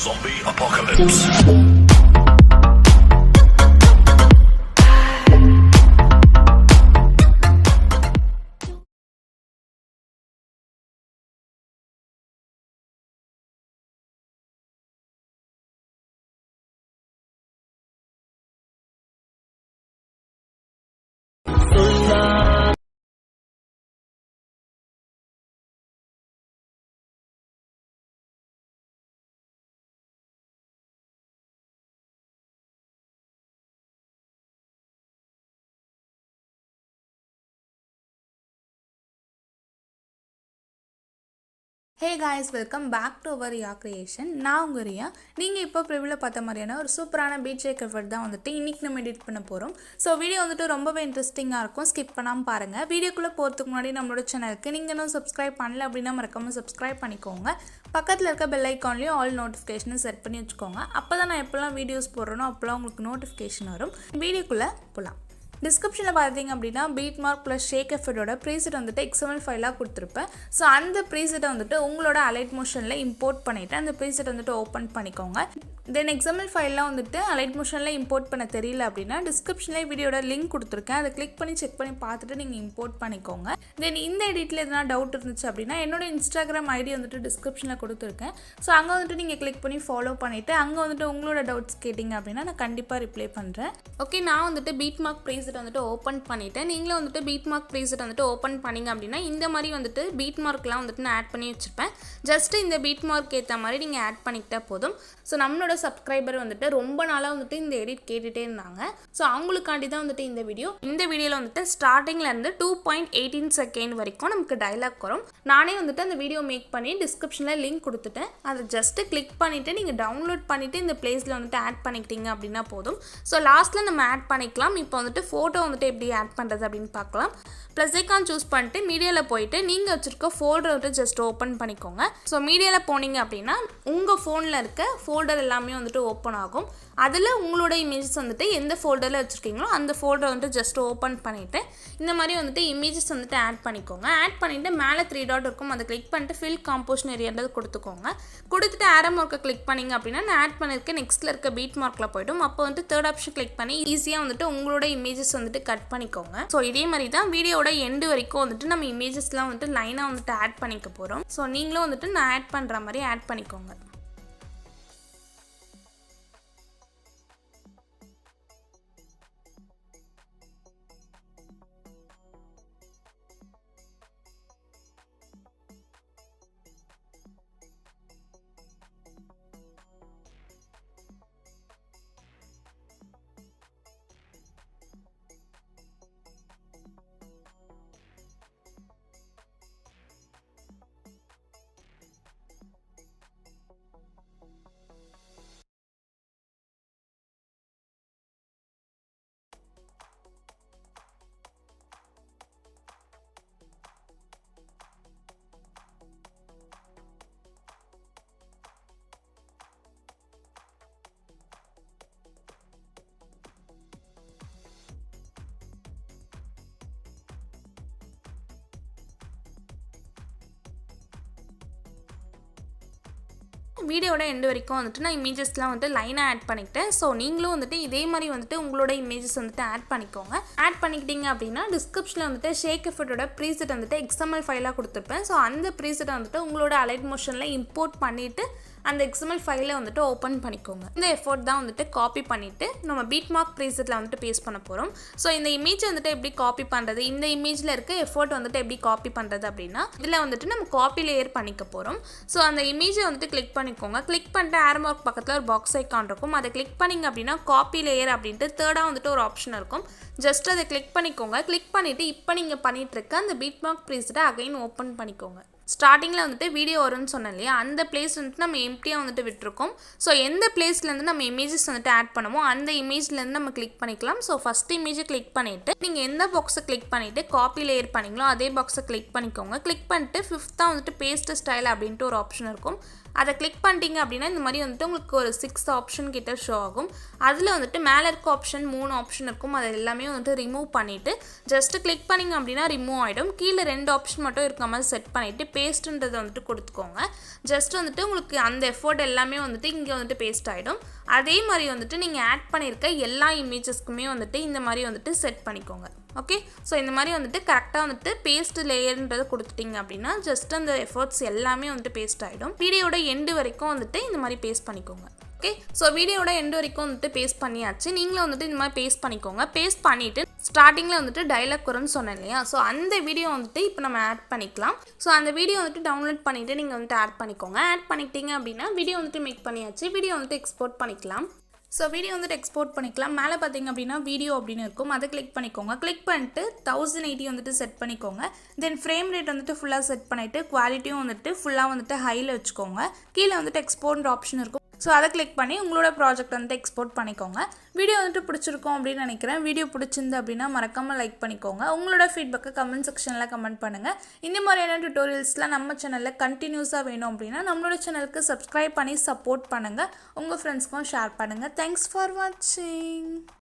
Zombie apocalypse. Hey guys, welcome back to our Riya creation. நான் உங்கள் ரியா. நீங்கள் இப்போ ப்ரிவியூவில் பார்த்த மாதிரியான ஒரு சூப்பரான பீச் ஷேக் எஃபர்ட் தான் வந்துட்டு இன்றைக்கி நம்ம எடிட் பண்ண போகிறோம். ஸோ வீடியோ வந்துட்டு ரொம்பவே இன்ட்ரெஸ்டிங்காக இருக்கும், ஸ்கிப் பண்ணாமல் பாருங்கள். வீடியோக்குள்ளே போகிறதுக்கு முன்னாடி நம்மளோட சேனலுக்கு நீங்கள் இன்னும் சப்ஸ்கிரைப் பண்ணல அப்படின்னா மறக்காமல் சப்ஸ்கிரைப் பண்ணிக்கோங்க. பக்கத்தில் இருக்க பெல் ஐக்கான்லேயும் ஆல் நோட்டிஃபிகேஷனை செட் பண்ணி வச்சுக்கோங்க. அப்போ தான் நான் எப்போல்லாம் வீடியோஸ் போடுறேனோ அப்போல்லாம் உங்களுக்கு நோட்டிஃபிகேஷன் வரும். வீடியோக்குள்ளே போகலாம். டிஸ்கிரிப்ஷனில் பார்த்தீங்க அப்படின்னா பீட் மார்க் ப்ளஸ் ஷேக் எஃபர்ட்டோட ப்ரீசெட் வந்துட்டு XML ஃபைலாக கொடுத்துருப்பேன். ஸோ அந்த ப்ரீசெட்டை வந்துட்டு உங்களோட அலைட் மோஷனில் இம்போர்ட் பண்ணிவிட்டு அந்த ப்ரீசெட் வந்துட்டு ஓப்பன் பண்ணிக்கோங்க. தென் XML ஃபைல்லாம் வந்துட்டு அலைட் மோஷனில் இம்போர்ட் பண்ண தெரியல அப்படின்னா டிஸ்கிரிப்ஷனில் வீடியோட லிங்க் கொடுத்துருக்கேன், அதை கிளிக் பண்ணி செக் பண்ணி பார்த்துட்டு நீங்கள் இம்போர்ட் பண்ணிக்கோங்க. தென் இந்த எடிட்டில் எதனா டவுட் இருந்துச்சு அப்படின்னா என்னோட இன்ஸ்டாகிராம் ஐடி வந்துட்டு டிஸ்கிரிப்ஷனில் கொடுத்துருக்கேன். ஸோ அங்கே வந்துட்டு நீங்கள் கிளிக் பண்ணி ஃபாலோ பண்ணிவிட்டு அங்கே வந்துட்டு உங்களோட டவுட்ஸ் கேட்டிங்க அப்படின்னா நான் கண்டிப்பாக ரிப்ளை பண்ணுறேன். ஓகே, நான் வந்துட்டு பீட் மார்க் ப்ரீசெட் வந்துட்டு ஓப்பன் பண்ணிட்டேன். நீங்களும் வந்துட்டு பீட் மார்க் ப்ரீசெட் வந்துட்டு ஓப்பன் பண்ணிங்க அப்படின்னா இந்த மாதிரி வந்துட்டு பீட் மார்க்லாம் வந்துட்டு நான் ஆட் பண்ணி வச்சுருப்பேன். ஜஸ்ட்டு இந்த பீட் மார்க் ஏற்ற மாதிரி நீங்கள் ஆட் பண்ணிக்கிட்டால் போதும். ஸோ நம்மளோட சப்ஸ்கிரைபர் வந்துட்டு ரொம்ப நாளாக வந்துட்டு இந்த எடிட் கேட்டுகிட்டே இருந்தாங்க. ஸோ அவங்களுக்காண்டி தான் வந்துட்டு இந்த வீடியோவில் வந்துட்டு ஸ்டார்டிங்லேருந்து 2.18 செகண்ட் வரைக்கும் நமக்கு டைலாக் வரும். நானே வந்துட்டு அந்த வீடியோ மேக் பண்ணி டிஸ்கிரிப்ஷனில் லிங்க் கொடுத்துட்டேன். அதை ஜஸ்ட்டு கிளிக் பண்ணிவிட்டு நீங்கள் டவுன்லோட் பண்ணிவிட்டு இந்த பிளேஸில் வந்துட்டு ஆட் பண்ணிக்கிட்டீங்க அப்படின்னா போதும். ஸோ லாஸ்ட்டில் நம்ம ஆட் பண்ணிக்கலாம். இப்போ வந்துட்டு ஃபோட்டோ வந்துட்டு எப்படி ஆட் பண்ணுறது அப்படின்னு பார்க்கலாம். ப்ளஸ் ஐக்கான் சூஸ் பண்ணிட்டு மீடியாவில் போயிட்டு நீங்கள் வச்சுருக்க ஃபோல்டர் வந்துட்டு ஜஸ்ட் ஓப்பன் பண்ணிக்கோங்க. ஸோ மீடியாவில் போனீங்க அப்படின்னா உங்கள் ஃபோனில் இருக்க ஃபோல்டர் எல்லாமே வந்துட்டு ஓப்பன் ஆகும். அதில் உங்களோட இமேஜஸ் வந்துட்டு எந்த ஃபோல்டரில் வச்சுருக்கீங்களோ அந்த ஃபோல்டரை வந்துட்டு ஜஸ்ட் ஓப்பன் பண்ணிவிட்டு இந்த மாதிரி வந்துட்டு இமேஜஸ் வந்துட்டு ஆட் பண்ணிக்கோங்க. ஆட் பண்ணிவிட்டு மேலே 3 டாட் இருக்கும், அதை கிளிக் பண்ணிட்டு ஃபில் காம்போசிஷன் ஏரியான்றது கொடுத்துக்கோங்க. கொடுத்துட்டு ஆரோ மார்க்கை கிளிக் பண்ணிங்க அப்படின்னா நான் ஆட் பண்ணியிருக்கேன் நெக்ஸ்ட்டில் இருக்க பீட் மார்க்கில் போய்டும். அப்போ வந்துட்டு தேர்ட் ஆப்ஷன் கிளிக் பண்ணி ஈஸியாக வந்துட்டு உங்களோட இமேஜஸ் வந்துட்டு கட் பண்ணிக்கோங்க. ஸோ இதே மாதிரி தான் வீடியோட எண்டு வரைக்கும் வந்துட்டு நம்ம இமேஜஸ்லாம் வந்துட்டு லைனாக வந்துட்டு ஆட் பண்ணிக்க போகிறோம். ஸோ நீங்களும் வந்துட்டு நான் ஆட் பண்ணுற மாதிரி ஆட் பண்ணிக்கோங்க. வீடியோட எண்டு வரைக்கும் வந்துட்டு நான் இமேஜஸ்லாம் வந்துட்டு லைனாக ஆட் பண்ணிக்கிட்டேன். ஸோ நீங்களும் வந்துட்டு இதே மாதிரி வந்துட்டு உங்களோட இமேஜஸ் வந்துட்டு ஆட் பண்ணிக்கோங்க. ஆட் பண்ணிக்கிட்டீங்க அப்படின்னா டிஸ்கிரிப்ஷனில் வந்துட்டு ஷேக் எஃபர்ட்டோட ப்ரீசெட் வந்துட்டு XML ஃபைலாக கொடுத்துருப்பேன். ஸோ அந்த ப்ரீசெட்டை வந்துட்டு உங்களோட அலைட் மோஷனில் இம்போர்ட் பண்ணிவிட்டு அந்த XML ஃபைலை வந்துட்டு ஓப்பன் பண்ணிக்கோங்க. இந்த எஃபோர்ட் தான் வந்துட்டு காப்பி பண்ணிவிட்டு நம்ம பீட் மார்க் ப்ரீசெட்டில் வந்துட்டு பேஸ்ட் பண்ண போகிறோம். ஸோ இந்த இமேஜ் வந்துட்டு எப்படி காப்பி பண்ணுறது, இந்த இமேஜில் இருக்க எஃபோர்ட் வந்துட்டு எப்படி காப்பி பண்ணுறது அப்படின்னா இதில் வந்துட்டு நம்ம காப்பி லேயர் பண்ணிக்க போகிறோம். ஸோ அந்த இமேஜை வந்துட்டு கிளிக் பண்ணிக்கோங்க. கிளிக் பண்ணிட்டு ஆரோ மார்க் பக்கத்தில் ஒரு பாக்ஸ் ஐக்கான் இருக்கும், அதை கிளிக் பண்ணிங்க அப்படின்னா காப்பி லேயர் அப்படின்ட்டு தேர்டாக வந்துட்டு ஒரு ஆப்ஷன் இருக்கும். ஜஸ்ட் அதை கிளிக் பண்ணிக்கோங்க. கிளிக் பண்ணிவிட்டு இப்போ நீங்கள் பண்ணிகிட்டு இருக்க அந்த பீட் மார்க் ப்ரீசெட்டை அகைன் ஓப்பன் பண்ணிக்கோங்க. ஸ்டார்டிங்கில் வந்துட்டு வீடியோ வரும்னு சொன்னேன் இல்லையா, அந்த பிளேஸ் வந்துட்டு நம்ம எம்ப்டியாக வந்துட்டு விட்டுருக்கோம். ஸோ எந்த பிளேஸ்லேருந்து நம்ம இமேஜஸ் வந்துட்டு ஆட் பண்ணுமோ அந்த இமேஜ்லேருந்து நம்ம கிளிக் பண்ணிக்கலாம். ஸோ ஃபஸ்ட் இமேஜை கிளிக் பண்ணிவிட்டு நீங்கள் எந்த பாக்ஸை கிளிக் பண்ணிவிட்டு காப்பி லேயர் பண்ணிங்களோ அதே பாக்ஸை கிளிக் பண்ணிக்கோங்க. கிளிக் பண்ணிட்டு 5th வந்துட்டு பேஸ்ட் ஸ்டைல் அப்படின்ட்டு ஒரு ஆப்ஷன் இருக்கும், அதை கிளிக் பண்ணிட்டீங்க அப்படின்னா இந்த மாதிரி வந்துட்டு உங்களுக்கு ஒரு 6 ஆப்ஷன் கிட்ட ஷோ ஆகும். அதில் வந்துட்டு மேலே இருக்க ஆப்ஷன் 3 ஆப்ஷன் இருக்கும். அதை எல்லாமே வந்துட்டு ரிமூவ் பண்ணிவிட்டு ஜஸ்ட்டு கிளிக் பண்ணிங்க அப்படின்னா ரிமூவ் ஆகிடும். கீழே 2 ஆப்ஷன் மட்டும் இருக்க மாதிரி செட் பண்ணிவிட்டு பேஸ்ட்டுன்றதை வந்துட்டு கொடுத்துக்கோங்க. ஜஸ்ட் வந்துட்டு உங்களுக்கு அந்த எஃபோர்ட் எல்லாமே வந்துட்டு இங்கே வந்துட்டு பேஸ்ட் ஆகிடும். அதே மாதிரி வந்துட்டு நீங்கள் ஆட் பண்ணியிருக்க எல்லா இமேஜஸ்க்குமே வந்துட்டு இந்த மாதிரி வந்துட்டு செட் பண்ணிக்கோங்க. ஓகே, ஸோ இந்த மாதிரி வந்துட்டு கரெக்டாக வந்துட்டு பேஸ்ட் லேயர்ன்றதை கொடுத்துட்டிங்க அப்படின்னா ஜஸ்ட் அந்த எஃபர்ட்ஸ் எல்லாமே வந்துட்டு பேஸ்ட் ஆகிடும். வீடியோட எண்டு வரைக்கும் வந்துட்டு இந்த மாதிரி பேஸ்ட் பண்ணிக்கோங்க. ஓகே, ஸோ வீடியோட எண்டு வரைக்கும் வந்துட்டு பேஸ்ட் பண்ணியாச்சு. நீங்களும் வந்துட்டு இந்த மாதிரி பேஸ்ட் பண்ணிக்கோங்க. பேஸ்ட் பண்ணிவிட்டு ஸ்டார்டிங்கில் வந்துட்டு டைலாக் வரும்னு சொன்னேன் இல்லையா, ஸோ அந்த வீடியோ வந்துட்டு இப்போ நம்ம ஆட் பண்ணிக்கலாம். ஸோ அந்த வீடியோ வந்துட்டு டவுன்லோட் பண்ணிவிட்டு நீங்கள் வந்துட்டு ஆட் பண்ணிக்கோங்க. ஆட் பண்ணிக்கிட்டீங்க அப்படின்னா வீடியோ வந்துட்டு மேக் பண்ணியாச்சு. வீடியோ வந்துட்டு எக்ஸ்போர்ட் பண்ணிக்கலாம். ஸோ வீடியோ வந்துட்டு எக்ஸ்போர்ட் பண்ணிக்கலாம். மேலே பார்த்தீங்க அப்படின்னா வீடியோ அப்படின்னு இருக்கும், அதை கிளிக் பண்ணிக்கோங்க. கிளிக் பண்ணிட்டு 1080 வந்துட்டு செட் பண்ணிக்கோங்க. தென் ஃப்ரேம் ரேட் வந்துட்டு ஃபுல்லாக செட் பண்ணிவிட்டு குவாலிட்டியும் வந்துட்டு ஃபுல்லாக வந்துட்டு ஹையில் வச்சுக்கோங்க. கீழே வந்துட்டு எக்ஸ்போர்ட் ஆப்ஷன் இருக்கும், ஸோ அதை கிளிக் பண்ணி உங்களோட ப்ராஜெக்ட் வந்துட்டு எக்ஸ்போர்ட் பண்ணிக்கோங்க. வீடியோ வந்துட்டு பிடிச்சிருக்கும் அப்படின்னு நினைக்கிறேன். வீடியோ பிடிச்சிருந்து அப்படின்னா மறக்காமல் லைக் பண்ணிக்கோங்க. உங்களோட ஃபீட்பேக்கை கமெண்ட் செக்ஷனில் கமெண்ட் பண்ணுங்கள். இந்த மாதிரியான டியூட்டோரியல்ஸ்லாம் நம்ம சேனலில் கண்டினியூஸாக வேணும் அப்படின்னா நம்மளோட சேனலுக்கு சப்ஸ்கிரைப் பண்ணி சப்போர்ட் பண்ணுங்கள். உங்கள் ஃப்ரெண்ட்ஸ்க்கும் ஷேர் பண்ணுங்கள். தேங்க்ஸ் ஃபார் வாட்சிங்.